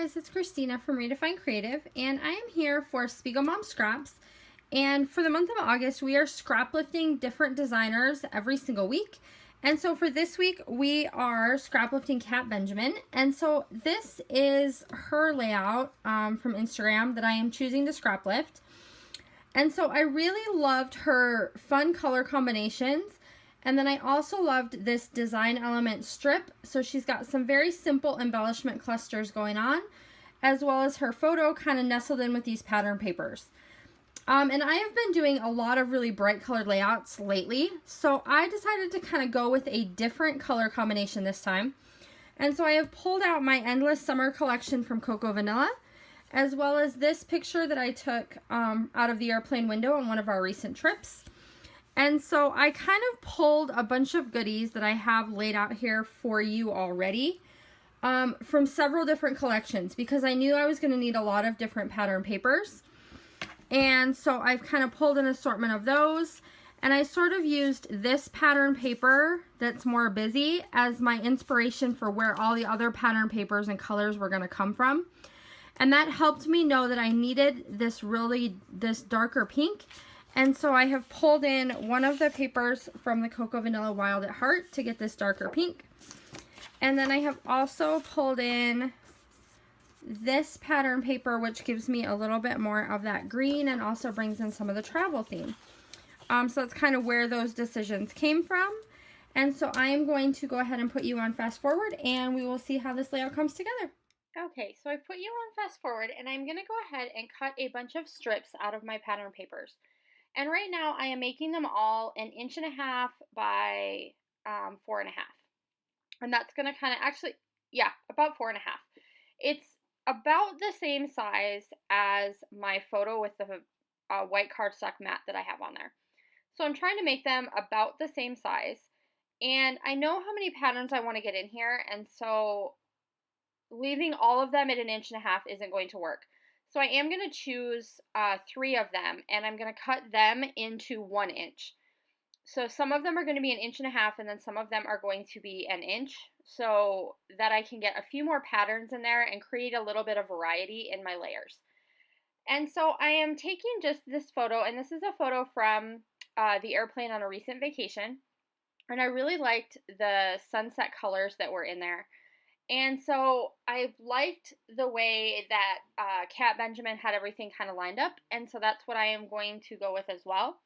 guys, it's Christina from Redefine Creative, and I am here for Spiegel Mom Scraps. And for the month of August, we are scrap lifting different designers every single week. And so for this week, we are scrap lifting Kat Benjamin. And so this is her layout from Instagram that I am choosing to scrap lift. And so I really loved her fun color combinations. And then I also loved this design element strip. So she's got some very simple embellishment clusters going on, as well as her photo kind of nestled in with these pattern papers. And I have been doing a lot of really bright colored layouts lately, so I decided to kind of go with a different color combination this time. And so I have pulled out my Endless Summer collection from Cocoa Vanilla, as well as this picture that I took out of the airplane window on one of our recent trips. And so I kind of pulled a bunch of goodies that I have laid out here for you already from several different collections, because I knew I was going to need a lot of different pattern papers. And so I've kind of pulled an assortment of those, and I sort of used this pattern paper that's more busy as my inspiration for where all the other pattern papers and colors were going to come from. And that helped me know that I needed this darker pink. And so I have pulled in one of the papers from the Cocoa Vanilla Wild at Heart to get this darker pink. And then I have also pulled in this pattern paper, which gives me a little bit more of that green and also brings in some of the travel theme. So that's kind of where those decisions came from. And so I am going to go ahead and put you on fast forward, and we will see how this layout comes together. Okay, so I've put you on fast forward, and I'm going to go ahead and cut a bunch of strips out of my pattern papers. And right now I am making them all 1.5 inches by 4.5. And that's going to kind of about 4.5. It's about the same size as my photo with the white cardstock mat that I have on there. So I'm trying to make them about the same size. And I know how many patterns I want to get in here, and so leaving all of them at 1.5 inches isn't going to work. So I am going to choose 3 of them, and I'm going to cut them into 1 inch. So some of them are going to be 1.5 inches, and then some of them are going to be 1 inch, so that I can get a few more patterns in there and create a little bit of variety in my layers. And so I am taking just this photo, and this is a photo from the airplane on a recent vacation. And I really liked the sunset colors that were in there. And so I liked the way that Kat Benjamin had everything kind of lined up, and so that's what I am going to go with as well.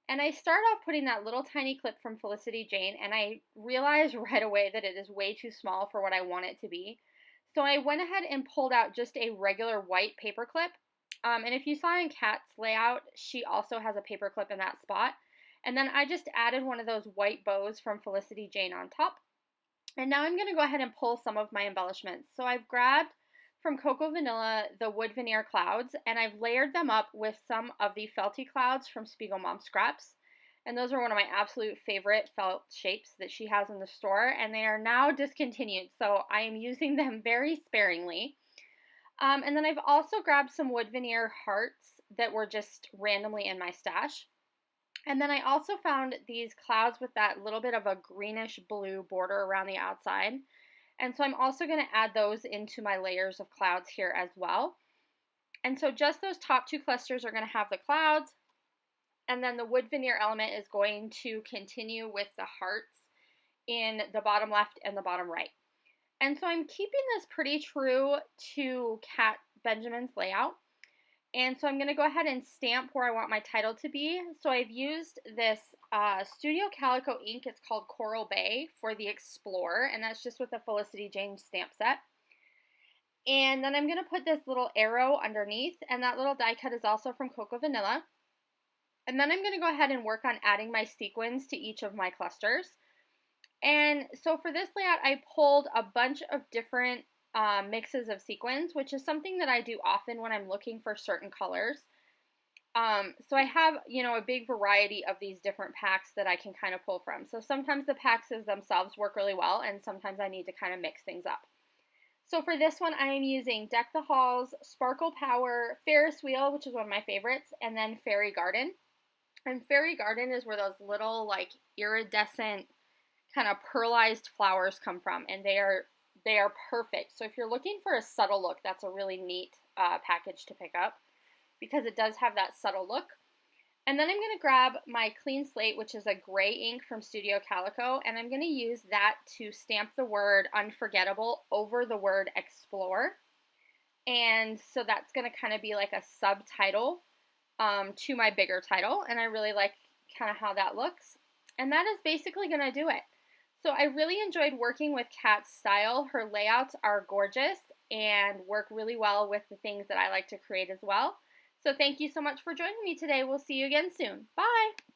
And I start off putting that little tiny clip from Felicity Jane, and I realized right away that it is way too small for what I want it to be. So I went ahead and pulled out just a regular white paper clip. And if you saw in Kat's layout, she also has a paper clip in that spot. And then I just added one of those white bows from Felicity Jane on top. And now I'm going to go ahead and pull some of my embellishments. So I've grabbed from Cocoa Vanilla the wood veneer clouds, and I've layered them up with some of the felty clouds from Spiegel Mom Scraps. And those are one of my absolute favorite felt shapes that she has in the store, and they are now discontinued, so I am using them very sparingly. And then I've also grabbed some wood veneer hearts that were just randomly in my stash. And then I also found these clouds with that little bit of a greenish blue border around the outside. And so I'm also going to add those into my layers of clouds here as well. And so just those top 2 clusters are going to have the clouds. And then the wood veneer element is going to continue with the hearts in the bottom left and the bottom right. And so I'm keeping this pretty true to Kat Benjamin's layout. And so I'm going to go ahead and stamp where I want my title to be. So I've used this Studio Calico ink. It's called Coral Bay for the Explorer, and that's just with the Felicity Jane stamp set. And then I'm going to put this little arrow underneath, and that little die cut is also from Cocoa Vanilla. And then I'm going to go ahead and work on adding my sequins to each of my clusters. And so for this layout, I pulled a bunch of different mixes of sequins, which is something that I do often when I'm looking for certain colors. So I have, a big variety of these different packs that I can kind of pull from. So sometimes the packs themselves work really well, and sometimes I need to kind of mix things up. So for this one, I am using Deck the Halls, Sparkle Power, Ferris Wheel, which is one of my favorites, and then Fairy Garden. And Fairy Garden is where those little, iridescent kind of pearlized flowers come from, and they are They are perfect. So if you're looking for a subtle look, that's a really neat package to pick up because it does have that subtle look. And then I'm going to grab my clean slate, which is a gray ink from Studio Calico, and I'm going to use that to stamp the word unforgettable over the word explore. And so that's going to kind of be like a subtitle to my bigger title, and I really like kind of how that looks. And that is basically going to do it. So I really enjoyed working with Kat's style. Her layouts are gorgeous and work really well with the things that I like to create as well. So thank you so much for joining me today. We'll see you again soon. Bye!